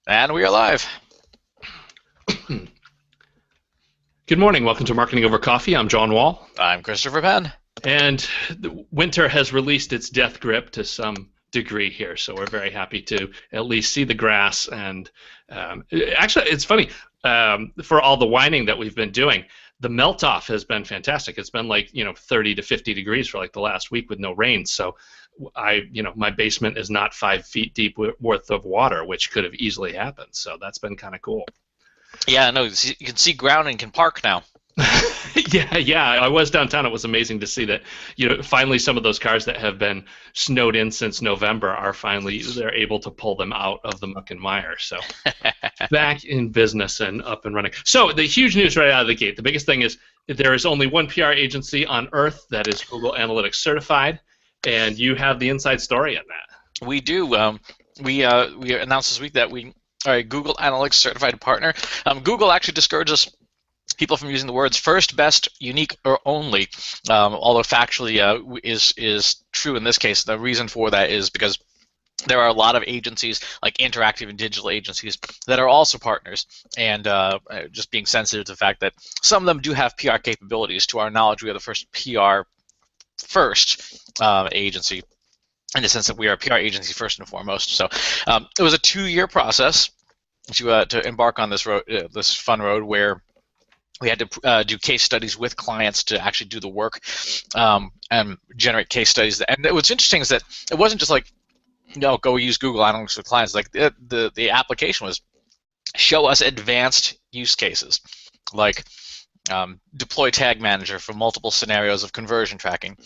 And we are live. Good morning. Welcome to Marketing Over Coffee. I'm John Wall. I'm Christopher Penn. And winter has released its death grip to some degree here, so we're very happy to at least see the grass. And actually, it's funny, for all the whining that we've been doing, the melt-off has been fantastic. It's been like 30 to 50 degrees for like the last week with no rain. So my basement is not 5 feet deep worth of water, which could have easily happened. So that's been kind of cool. Yeah, no, you can see ground and can park now. Yeah. I was downtown. It was amazing to see that, finally some of those cars that have been snowed in since November they're able to pull them out of the muck and mire. So back in business and up and running. So the huge news right out of the gate. The biggest thing is there is only one PR agency on Earth that is Google Analytics certified, and you have the inside story on that. We do. We announced this week that we are a Google Analytics certified partner. Google actually discourages people from using the words first, best, unique, or only, although factually is true in this case. The reason for that is because there are a lot of agencies, like interactive and digital agencies, that are also partners, and just being sensitive to the fact that some of them do have PR capabilities. To our knowledge, we are the first PR agency, in the sense that we are a PR agency first and foremost. So it was a 2-year process to embark on this road, this fun road, where we had to do case studies with clients to actually do the work and generate case studies. And what's interesting is that it wasn't just like, go use Google Analytics with clients. Like the application was show us advanced use cases, like deploy Tag Manager for multiple scenarios of conversion tracking,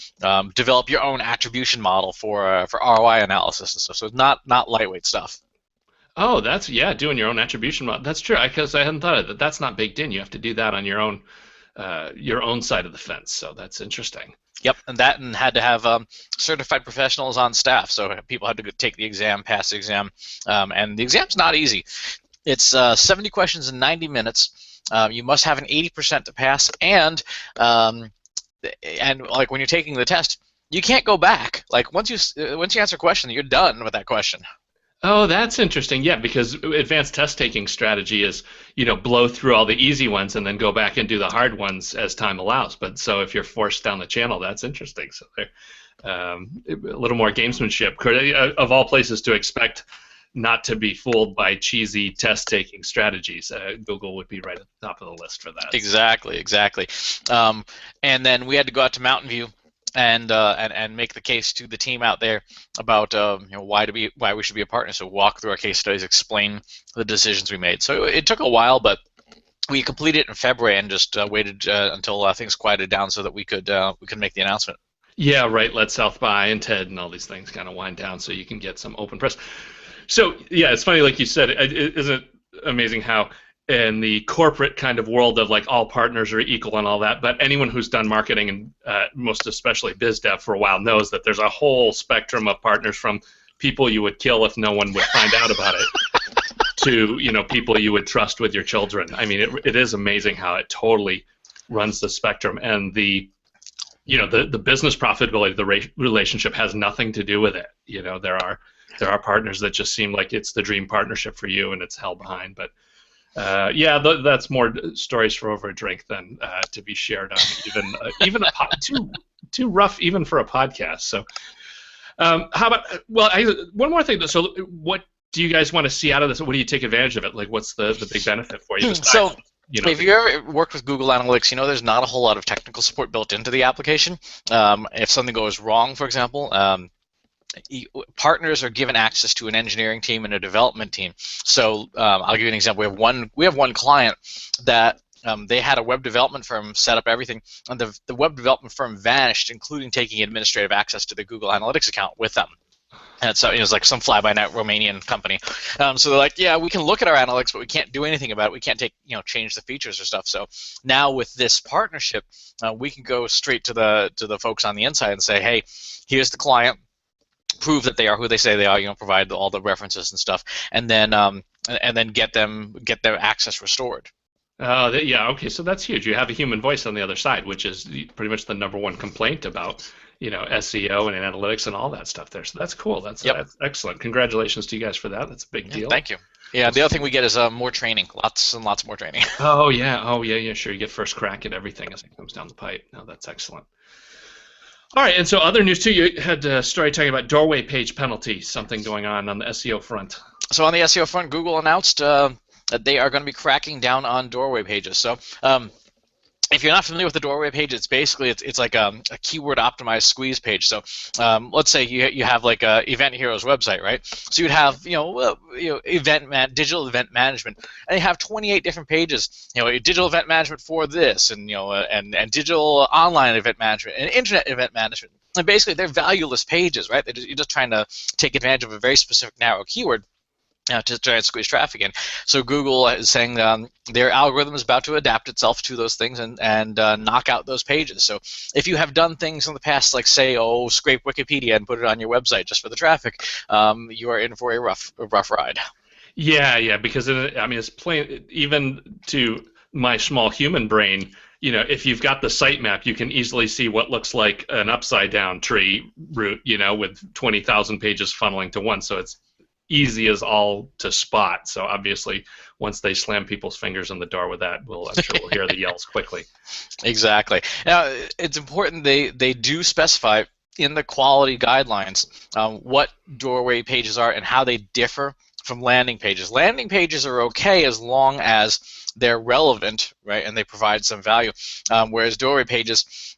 develop your own attribution model for ROI analysis and stuff. So it's not lightweight stuff. Oh, doing your own attribution model. That's true, because I hadn't thought of that. That's not baked in. You have to do that on your own side of the fence. So that's interesting. Yep, and had to have certified professionals on staff. So people had to take the exam, pass the exam, and the exam's not easy. It's 70 questions in 90 minutes. You must have an 80% to pass, and like when you're taking the test, you can't go back. Like once you answer a question, you're done with that question. Oh, that's interesting. Yeah, because advanced test taking strategy is, blow through all the easy ones and then go back and do the hard ones as time allows. But so if you're forced down the channel, that's interesting. So there, a little more gamesmanship. Of all places to expect not to be fooled by cheesy test taking strategies, Google would be right at the top of the list for that. Exactly. And then we had to go out to Mountain View and make the case to the team out there about why we should be a partner. So walk through our case studies, explain the decisions we made. So it took a while, but we completed it in February and just waited until things quieted down so that we could make the announcement. Yeah, right. Let South by and TED and all these things kind of wind down so you can get some open press. So yeah, it's funny, like you said, isn't it amazing how in the corporate kind of world of like all partners are equal and all that, but anyone who's done marketing and most especially biz dev for a while knows that there's a whole spectrum of partners, from people you would kill if no one would find out about it to people you would trust with your children. I mean, it is amazing how it totally runs the spectrum, and the business profitability of the relationship has nothing to do with it. There are partners that just seem like it's the dream partnership for you and it's hell behind, but that's more stories for over a drink than to be shared on even too rough even for a podcast. So how about one more thing. So what do you guys want to see out of this? What do you take advantage of it? Like, what's the big benefit for you? So if you ever worked with Google Analytics, there's not a whole lot of technical support built into the application. If something goes wrong, for example, partners are given access to an engineering team and a development team. So I'll give you an example. We have one client that they had a web development firm set up everything, and the web development firm vanished, including taking administrative access to the Google Analytics account with them. And so it was like some fly-by-night Romanian company. So they're like, yeah, we can look at our analytics, but we can't do anything about it. We can't change the features or stuff. So now with this partnership, we can go straight to the folks on the inside and say, hey, here's the client. Prove that they are who they say they are. Provide all the references and stuff, and then get their access restored. Yeah. Okay. So that's huge. You have a human voice on the other side, which is pretty much the #1 complaint about SEO and analytics and all that stuff there. So that's cool. That's excellent. Congratulations to you guys for that. That's a big deal. Thank you. Yeah, the other thing we get is more training, lots and lots more training. Oh yeah, sure. You get first crack at everything as it comes down the pipe. No, that's excellent. All right, and so other news too. You had a story talking about doorway page penalty, something going on the SEO front. So on the SEO front, Google announced that they are going to be cracking down on doorway pages. So if you're not familiar with the doorway page, it's basically it's like a keyword optimized squeeze page. So let's say you have like a Event Heroes website, right? So you'd have digital event management, and you have 28 different pages. Digital event management for this, and and digital online event management, and internet event management. And basically, they're valueless pages, right? You're just trying to take advantage of a very specific narrow keyword to try and squeeze traffic in. So Google is saying their algorithm is about to adapt itself to those things and knock out those pages. So if you have done things in the past, like say, scrape Wikipedia and put it on your website just for the traffic, you are in for a rough ride. Yeah, because it's plain, even to my small human brain. If you've got the sitemap, you can easily see what looks like an upside down tree route, with 20,000 pages funneling to one. So it's easy as all to spot. So obviously, once they slam people's fingers in the door with that, I'm sure we'll hear the yells quickly. Exactly. Now, it's important they do specify in the quality guidelines what doorway pages are and how they differ from landing pages. Landing pages are okay as long as they're relevant, right, and they provide some value. Whereas doorway pages,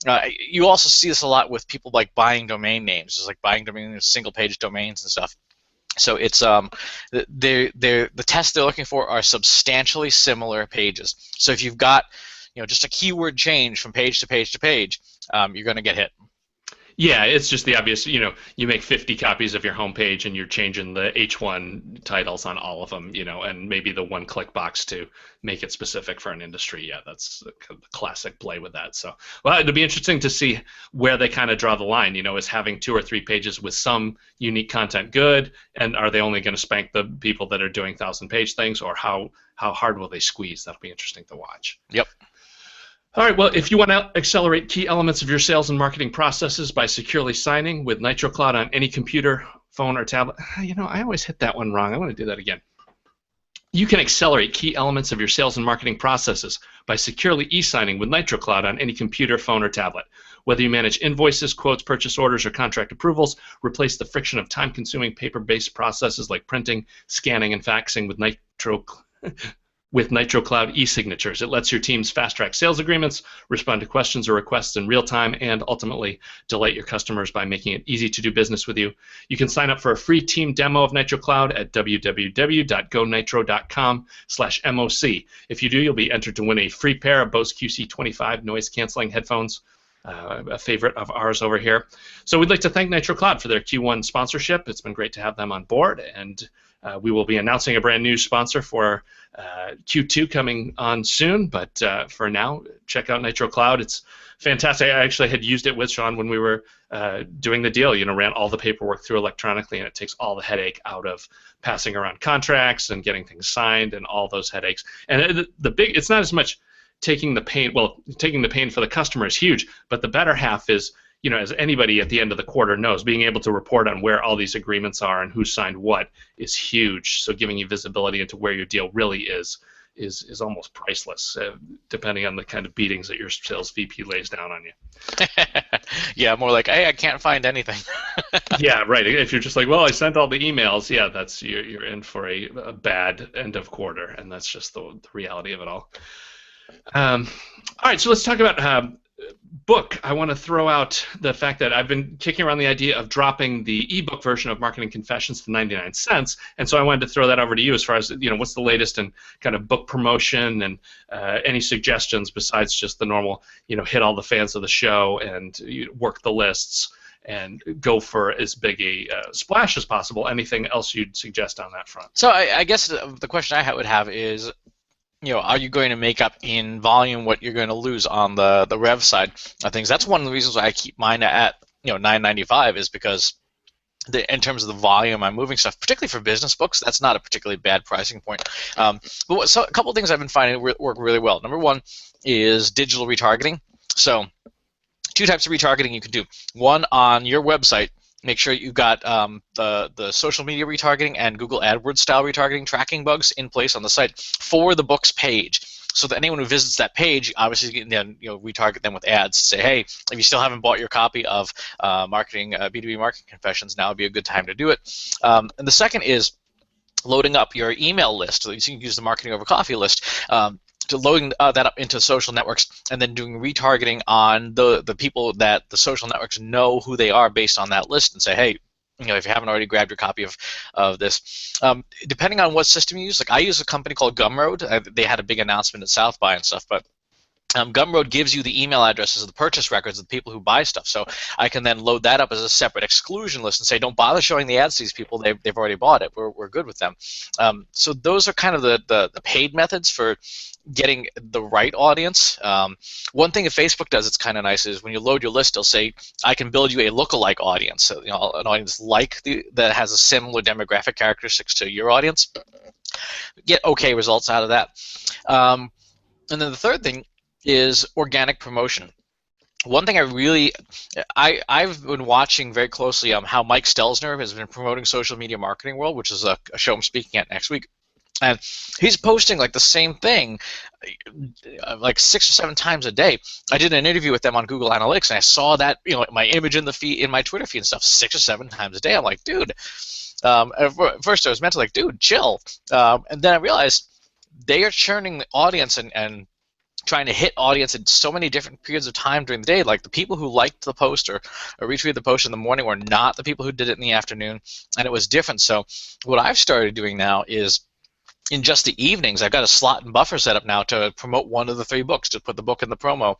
you also see this a lot with people like buying domain names, just like buying single-page domains and stuff. So it's the tests they're looking for are substantially similar pages. So if you've got just a keyword change from page to page to page, you're going to get hit. Yeah, it's just the obvious. You make 50 copies of your homepage and you're changing the H1 titles on all of them, and maybe the one-click box to make it specific for an industry. Yeah, that's the classic play with that. So, well, it'll be interesting to see where they kind of draw the line. Is having 2 or 3 pages with some unique content good, and are they only going to spank the people that are doing 1,000-page things, or how hard will they squeeze? That'll be interesting to watch. Yep. All right, well, if you want to accelerate key elements of your sales and marketing processes by securely signing with Nitro Cloud on any computer, phone, or tablet, I always hit that one wrong. I want to do that again. You can accelerate key elements of your sales and marketing processes by securely e-signing with Nitro Cloud on any computer, phone, or tablet. Whether you manage invoices, quotes, purchase orders, or contract approvals, replace the friction of time-consuming paper-based processes like printing, scanning, and faxing with Nitro Cloud e-signatures. It lets your teams fast-track sales agreements, respond to questions or requests in real time, and ultimately delight your customers by making it easy to do business with you. You can sign up for a free team demo of Nitro Cloud at www.gonitro.com/MOC. If you do, you'll be entered to win a free pair of Bose QC25 noise-canceling headphones, a favorite of ours over here. So we'd like to thank Nitro Cloud for their Q1 sponsorship. It's been great to have them on board, and we will be announcing a brand new sponsor for Q2 coming on soon, but for now, check out Nitro Cloud. It's fantastic. I actually had used it with Sean when we were doing the deal. Ran all the paperwork through electronically, and it takes all the headache out of passing around contracts and getting things signed and all those headaches. And it's not as much taking the pain. Well, taking the pain for the customer is huge, but the better half is, as anybody at the end of the quarter knows, being able to report on where all these agreements are and who signed what is huge. So giving you visibility into where your deal really is almost priceless, depending on the kind of beatings that your sales VP lays down on you. Yeah, more like, hey, I can't find anything. Yeah, right. If you're just like, well, I sent all the emails, yeah, that's you're in for a bad end of quarter, and that's just the reality of it all. All right, so let's talk about book. I want to throw out the fact that I've been kicking around the idea of dropping the ebook version of Marketing Confessions to 99 cents, and so I wanted to throw that over to you as far as what's the latest in kind of book promotion and any suggestions besides just the normal hit all the fans of the show and work the lists and go for as big a splash as possible. Anything else you'd suggest on that front? So I guess the question I would have is, are you going to make up in volume what you're going to lose on the rev side of things? That's one of the reasons why I keep mine at $9.95 is because in terms of the volume I'm moving stuff, particularly for business books, that's not a particularly bad pricing point. So a couple of things I've been finding work really well. Number one is digital retargeting. So 2 types of retargeting you can do. One on your website. Make sure you've got the social media retargeting and Google AdWords style retargeting tracking bugs in place on the site for the books page, so that anyone who visits that page, obviously, you can then retarget them with ads. Say, hey, if you still haven't bought your copy of B2B Marketing Confessions, now would be a good time to do it. And the second is loading up your email list. So you can use the Marketing Over Coffee list. To loading that up into social networks and then doing retargeting on the people that the social networks know who they are based on that list, and say, hey, if you haven't already grabbed your copy of this, depending on what system you use, like I use a company called Gumroad. They had a big announcement at South by and stuff, but Gumroad gives you the email addresses of the purchase records of the people who buy stuff, so I can then load that up as a separate exclusion list and say, don't bother showing the ads to these people. They've already bought it. We're good with them. So those are kind of the paid methods for getting the right audience. One thing that Facebook does that's kind of nice is when you load your list, it'll say, I can build you a lookalike audience, so, an audience that has a similar demographic characteristics to your audience. Get okay results out of that. And then the third thing is organic promotion. One thing I've been watching very closely how Mike Stelzner has been promoting Social Media Marketing World, which is a show I'm speaking at next week. And he's posting like the same thing like 6 or 7 times a day. I did an interview with them on Google Analytics, and I saw that my image in the feed, in my Twitter feed and stuff, 6 or 7 times a day. I'm like, dude. At first I was mentally like, dude, chill. And then I realized they are churning the audience and trying to hit audience in so many different periods of time during the day. Like the people who liked the post or retweeted the post in the morning were not the people who did it in the afternoon, and it was different. So what I've started doing now is in just the evenings, I've got a slot and buffer set up now to promote one of the 3 books, to put the book in the promo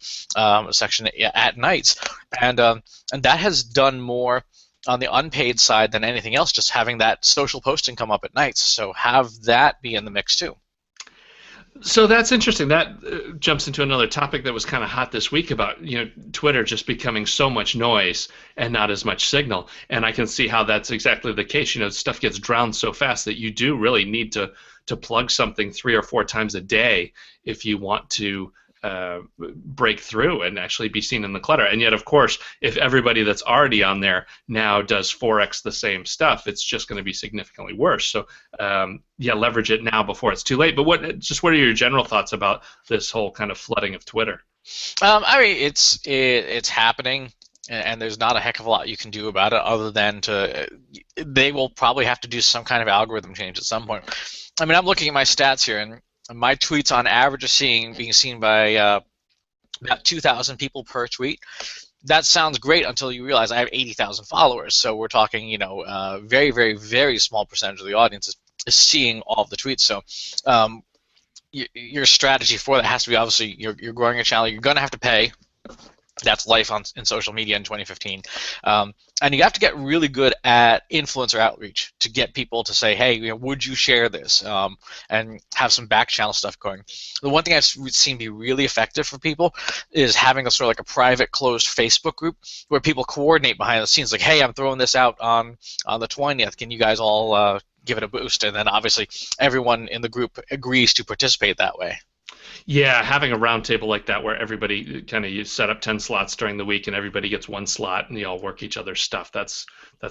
section at nights, and that has done more on the unpaid side than anything else, just having that social posting come up at nights. So have that be in the mix too. So that's interesting. That jumps into another topic that was kind of hot this week about Twitter just becoming so much noise and not as much signal. And I can see how that's exactly the case. Stuff gets drowned so fast that you do really need to plug something 3 or 4 times a day if you want to break through and actually be seen in the clutter. And yet, of course, if everybody that's already on there now does 4x the same stuff, it's just going to be significantly worse. So, leverage it now before it's too late. But what are your general thoughts about this whole kind of flooding of Twitter? It's happening, and there's not a heck of a lot you can do about it other than they will probably have to do some kind of algorithm change at some point. I'm looking at my stats here, and my tweets on average are being seen by about 2,000 people per tweet. That sounds great until you realize I have 80,000 followers. So we're talking, very, very, very small percentage of the audience is seeing all of the tweets. So your strategy for that has to be, obviously, you're growing your channel. You're going to have to pay. That's life in social media in 2015. And you have to get really good at influencer outreach to get people to say, hey, would you share this? And have some back channel stuff going. The one thing I've seen be really effective for people is having a sort of like a private closed Facebook group where people coordinate behind the scenes, like, hey, I'm throwing this out on the 20th. Can you guys all give it a boost? And then obviously everyone in the group agrees to participate that way. Yeah, having a roundtable like that where everybody you set up 10 slots during the week and everybody gets 1 slot and you all work each other's stuff. That's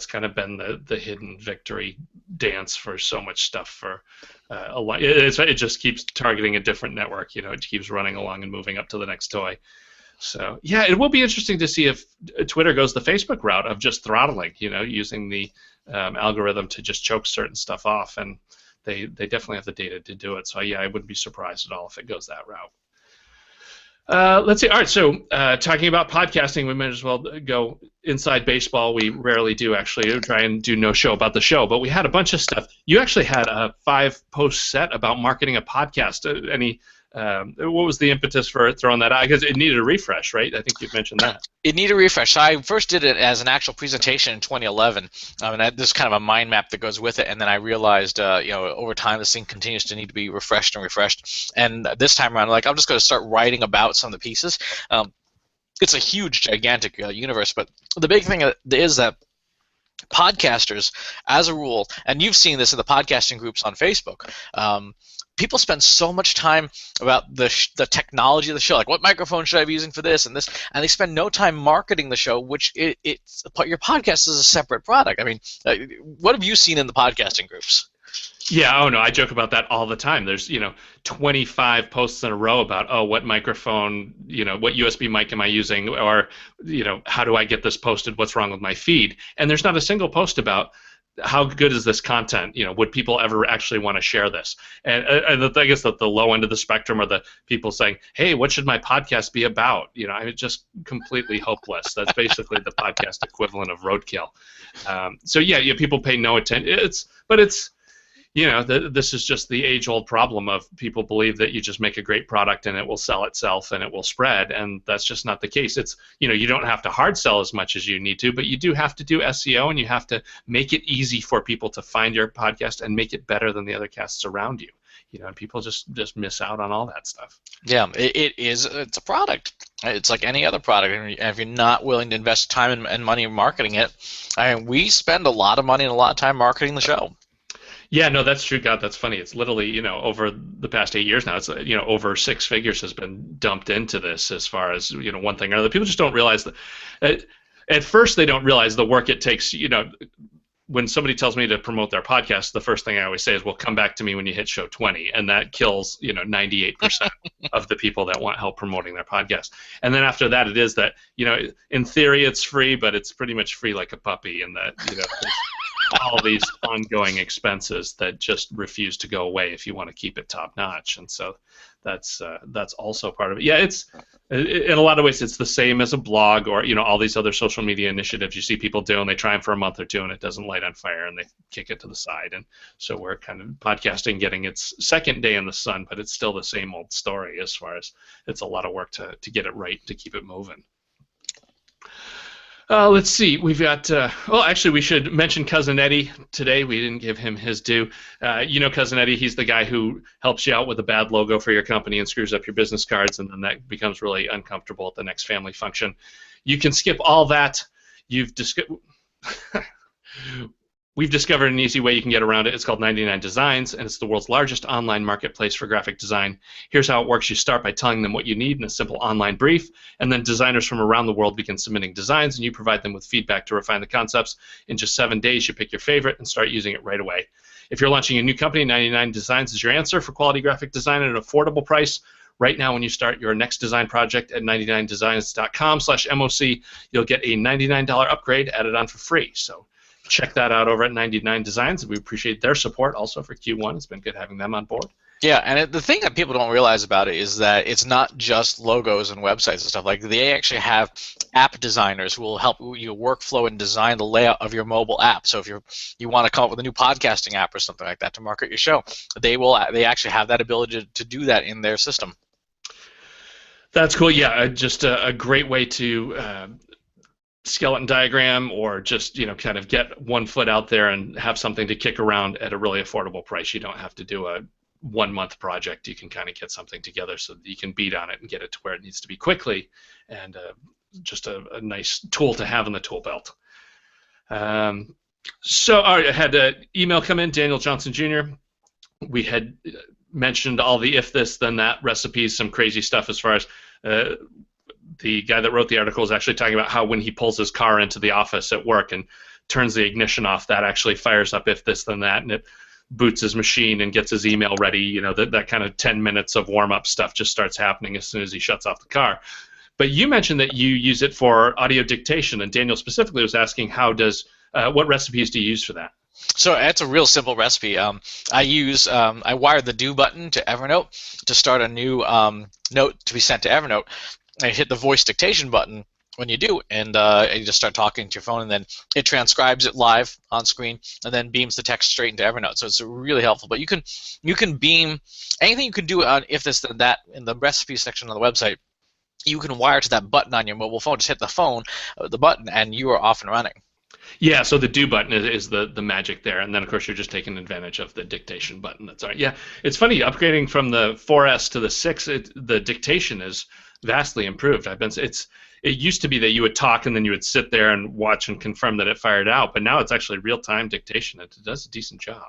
kind of been the hidden victory dance for so much stuff for a lot. It just keeps targeting a different network. It keeps running along and moving up to the next toy. So yeah, it will be interesting to see if Twitter goes the Facebook route of just throttling. Using the algorithm to just choke certain stuff off, and they definitely have the data to do it. So yeah, I wouldn't be surprised at all if it goes that route. Let's see. All right, so talking about podcasting, we might as well go inside baseball. We rarely do, actually. We try and do no show about the show, but we had a bunch of stuff. You actually had a 5-post set about marketing a podcast. What was the impetus for throwing that out? Because it needed a refresh, right? I think you mentioned that. It needed a refresh. So I first did it as an actual presentation in 2011, and there's kind of a mind map that goes with it. And then I realized, over time, this thing continues to need to be refreshed and refreshed. And this time around, I'm just going to start writing about some of the pieces. It's a huge, gigantic universe, but the big thing is that podcasters, as a rule, and you've seen this in the podcasting groups on Facebook, people spend so much time about the technology of the show, like what microphone should I be using for this and this, and they spend no time marketing the show, which it's your podcast is a separate product. I mean, what have you seen in the podcasting groups? Yeah, oh no, I joke about that all the time. There's, 25 posts in a row about, oh, what microphone, what USB mic am I using, or, how do I get this posted? What's wrong with my feed? And there's not a single post about how good is this content? Would people ever actually want to share this? And I guess that the low end of the spectrum are the people saying, hey, what should my podcast be about? I mean, just completely hopeless. That's basically the podcast equivalent of roadkill. So yeah, people pay no attention. This is just the age-old problem of people believe that you just make a great product and it will sell itself and it will spread, and that's just not the case. It's, you don't have to hard sell as much as you need to, but you do have to do SEO, and you have to make it easy for people to find your podcast and make it better than the other casts around you. And people just miss out on all that stuff. Yeah, it's a product. It's like any other product, and if you're not willing to invest time and money in marketing it, we spend a lot of money and a lot of time marketing the show. Yeah, no, that's true. God, that's funny. It's literally, over the past 8 years now, it's, over 6 figures has been dumped into this as far as, one thing or another. People just don't realize that. At first, they don't realize the work it takes. When somebody tells me to promote their podcast, the first thing I always say is, well, come back to me when you hit show 20. And that kills, 98% of the people that want help promoting their podcast. And then after that, it is that, in theory, it's free, but it's pretty much free like a puppy, and that, all these ongoing expenses that just refuse to go away if you want to keep it top notch. And so that's also part of it. Yeah, it's in a lot of ways it's the same as a blog or all these other social media initiatives you see people do, and they try them for a month or two and it doesn't light on fire and they kick it to the side. And so we're kind of podcasting getting its second day in the sun, but it's still the same old story as far as it's a lot of work to get it right, to keep it moving. Let's see. We've got. Actually, we should mention Cousin Eddie today. We didn't give him his due. Cousin Eddie. He's the guy who helps you out with a bad logo for your company and screws up your business cards, and then that becomes really uncomfortable at the next family function. You can skip all that. We've discovered an easy way you can get around it. It's called 99 Designs, and it's the world's largest online marketplace for graphic design. Here's how it works. You start by telling them what you need in a simple online brief, and then designers from around the world begin submitting designs, and you provide them with feedback to refine the concepts. In just 7 days, you pick your favorite and start using it right away. If you're launching a new company, 99 Designs is your answer for quality graphic design at an affordable price. Right now, when you start your next design project at 99designs.com/MOC, you'll get a $99 upgrade added on for free. So check that out over at 99 Designs. We appreciate their support also for Q1. It's been good having them on board. Yeah, and the thing that people don't realize about it is that it's not just logos and websites and stuff. Like, they actually have app designers who will help you workflow and design the layout of your mobile app. So if you want to come up with a new podcasting app or something like that to market your show, they actually have that ability to do that in their system. That's cool. Yeah, just a great way to skeleton diagram, or just kind of get one foot out there and have something to kick around at a really affordable price. You don't have to do a 1 month project. You can kind of get something together so that you can beat on it and get it to where it needs to be quickly, and just a nice tool to have in the tool belt. So all right, I had an email come in, Daniel Johnson Jr. We had mentioned all the if this then that recipes, some crazy stuff as far as the guy that wrote the article is actually talking about how when he pulls his car into the office at work and turns the ignition off, that actually fires up if this then that, and it boots his machine and gets his email ready. That kind of 10 minutes of warm-up stuff just starts happening as soon as he shuts off the car. But you mentioned that you use it for audio dictation, and Daniel specifically was asking what recipes do you use for that? So that's a real simple recipe. I wire the do button to Evernote to start a new note to be sent to Evernote. I hit the voice dictation button when you do, and you just start talking to your phone, and then it transcribes it live on screen, and then beams the text straight into Evernote. So it's really helpful. But you can beam anything you can do on if this then that in the recipe section on the website. You can wire to that button on your mobile phone. Just hit the button, and you are off and running. Yeah, so the do button is the magic there, and then of course you're just taking advantage of the dictation button. That's all right. Yeah, it's funny upgrading from the 4S to the 6. The dictation is vastly improved. It used to be that you would talk and then you would sit there and watch and confirm that it fired out, but now it's actually real-time dictation. It does a decent job.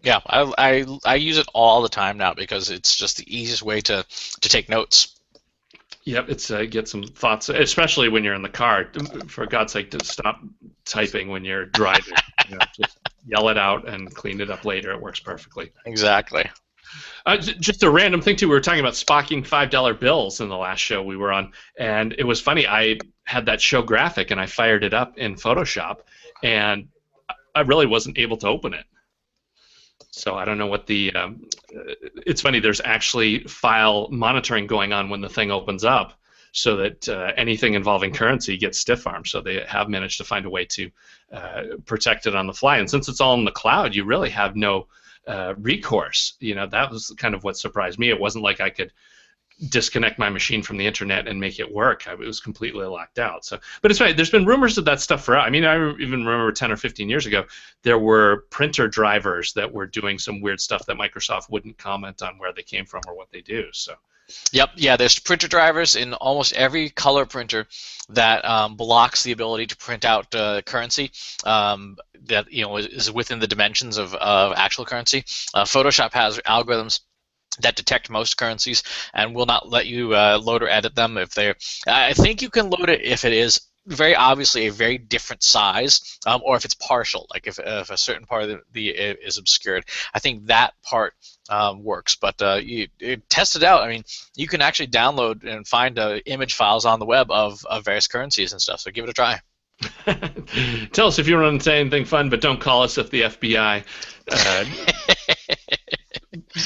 Yeah, I use it all the time now because it's just the easiest way to take notes. Yep, it's get some thoughts, especially when you're in the car. For God's sake, to stop typing when you're driving. Just yell it out and clean it up later. It works perfectly. Exactly. Just a random thing too. We were talking about spocking $5 bills in the last show we were on, and it was funny. I had that show graphic and I fired it up in Photoshop, and I really wasn't able to open it. So I don't know what the. It's funny. There's actually file monitoring going on when the thing opens up, so that anything involving currency gets stiff-armed. So they have managed to find a way to protect it on the fly. And since it's all in the cloud, you really have no recourse. That was kind of what surprised me. It wasn't like I could disconnect my machine from the internet and make it work. It was completely locked out. So, but it's right. There's been rumors of that stuff for. I mean, I even remember 10 or 15 years ago, there were printer drivers that were doing some weird stuff that Microsoft wouldn't comment on where they came from or what they do. So. Yep. Yeah. There's printer drivers in almost every color printer that blocks the ability to print out currency that is within the dimensions of actual currency. Photoshop has algorithms that detect most currencies and will not let you load or edit them if they're. I think you can load it if it is very obviously a very different size, or if it's partial, like if a certain part of the is obscured. I think that part works, but you test it out. I mean, you can actually download and find image files on the web of various currencies and stuff. So give it a try. Tell us if you run into anything fun, but don't call us if the FBI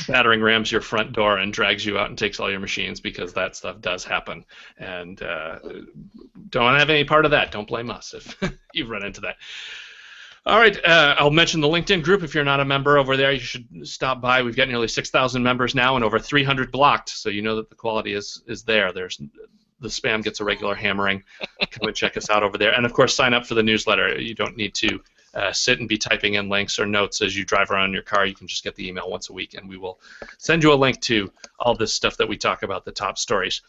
battering rams your front door and drags you out and takes all your machines, because that stuff does happen. And don't have any part of that. Don't blame us if you run into that. All right, I'll mention the LinkedIn group. If you're not a member over there, you should stop by. We've got nearly 6,000 members now and over 300 blocked, so you know that the quality is there. The spam gets a regular hammering. Come and check us out over there. And, of course, sign up for the newsletter. You don't need to sit and be typing in links or notes as you drive around in your car. You can just get the email once a week, and we will send you a link to all this stuff that we talk about, the top stories.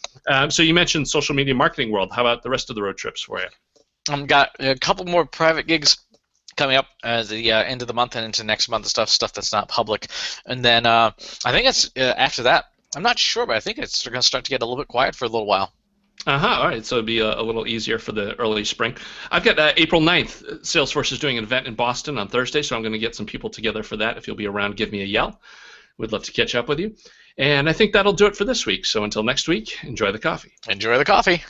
So you mentioned social media marketing world. How about the rest of the road trips for you? I've got a couple more private gigs coming up at the end of the month and into next month, stuff that's not public. And then I think it's after that. I'm not sure, but I think it's going to start to get a little bit quiet for a little while. All right, so it'll be a little easier for the early spring. I've got April 9th, Salesforce is doing an event in Boston on Thursday, so I'm going to get some people together for that. If you'll be around, give me a yell. We'd love to catch up with you. And I think that'll do it for this week. So until next week, enjoy the coffee. Enjoy the coffee.